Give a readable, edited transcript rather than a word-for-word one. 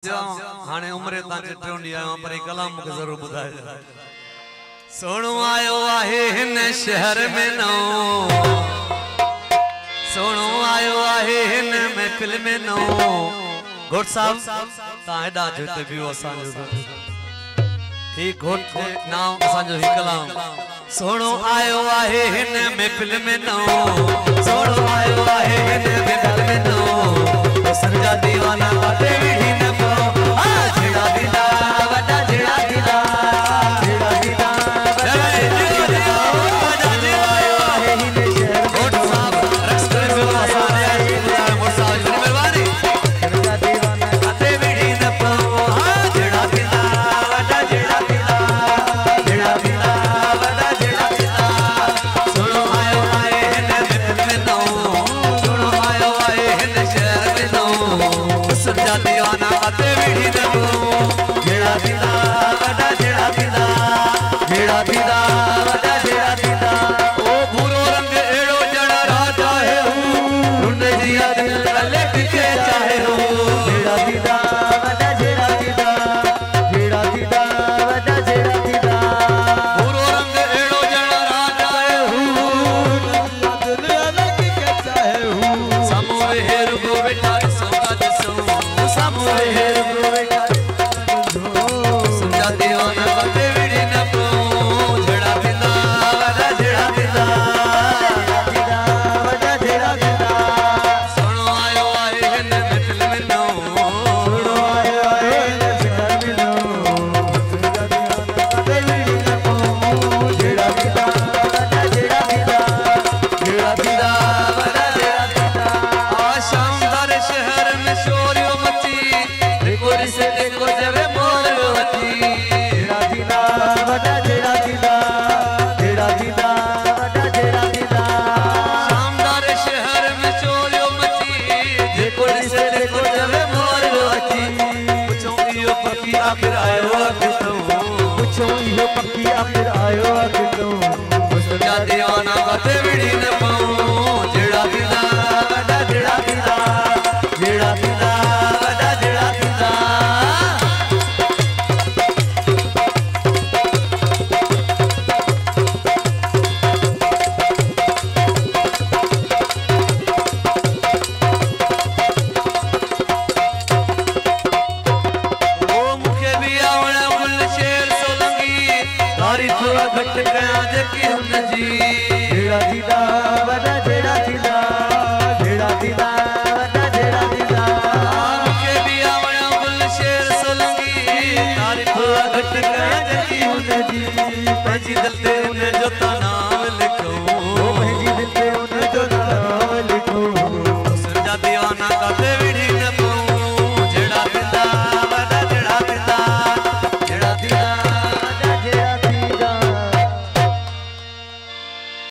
हाने उम्रे ता चिट्टोंडी आयो पर कलाम के जरूर बुधाए सोणो आयो आहे हिन शहर में नो सोणो आयो आहे हिन महफिल में नो घोट साहब ता हेडा जोते बियो असा जो ठीक घोट नाम असा जो कलाम सोणो आयो आहे हिन महफिल में नो सोणो आयो आहे हिन महफिल में नो सरजा दीवाना बाटे विधी न आखिर आयो पक्की आखिर आयो मुझका दीवाना बाते विड़ी न पाऊं जेड़ा दिला वडा जेड़ा दिला जेड़ा दिला वडा जेड़ा दिला घट गया जकी हुन जी जेड़ा दीदा वडा जेड़ा दीदा जेड़ा दीदा वडा जेड़ा दीदा के भी आवया गुल शेर सोलंगी तारीफ घट गया जकी हुन जी पंजी दिल ते उन जो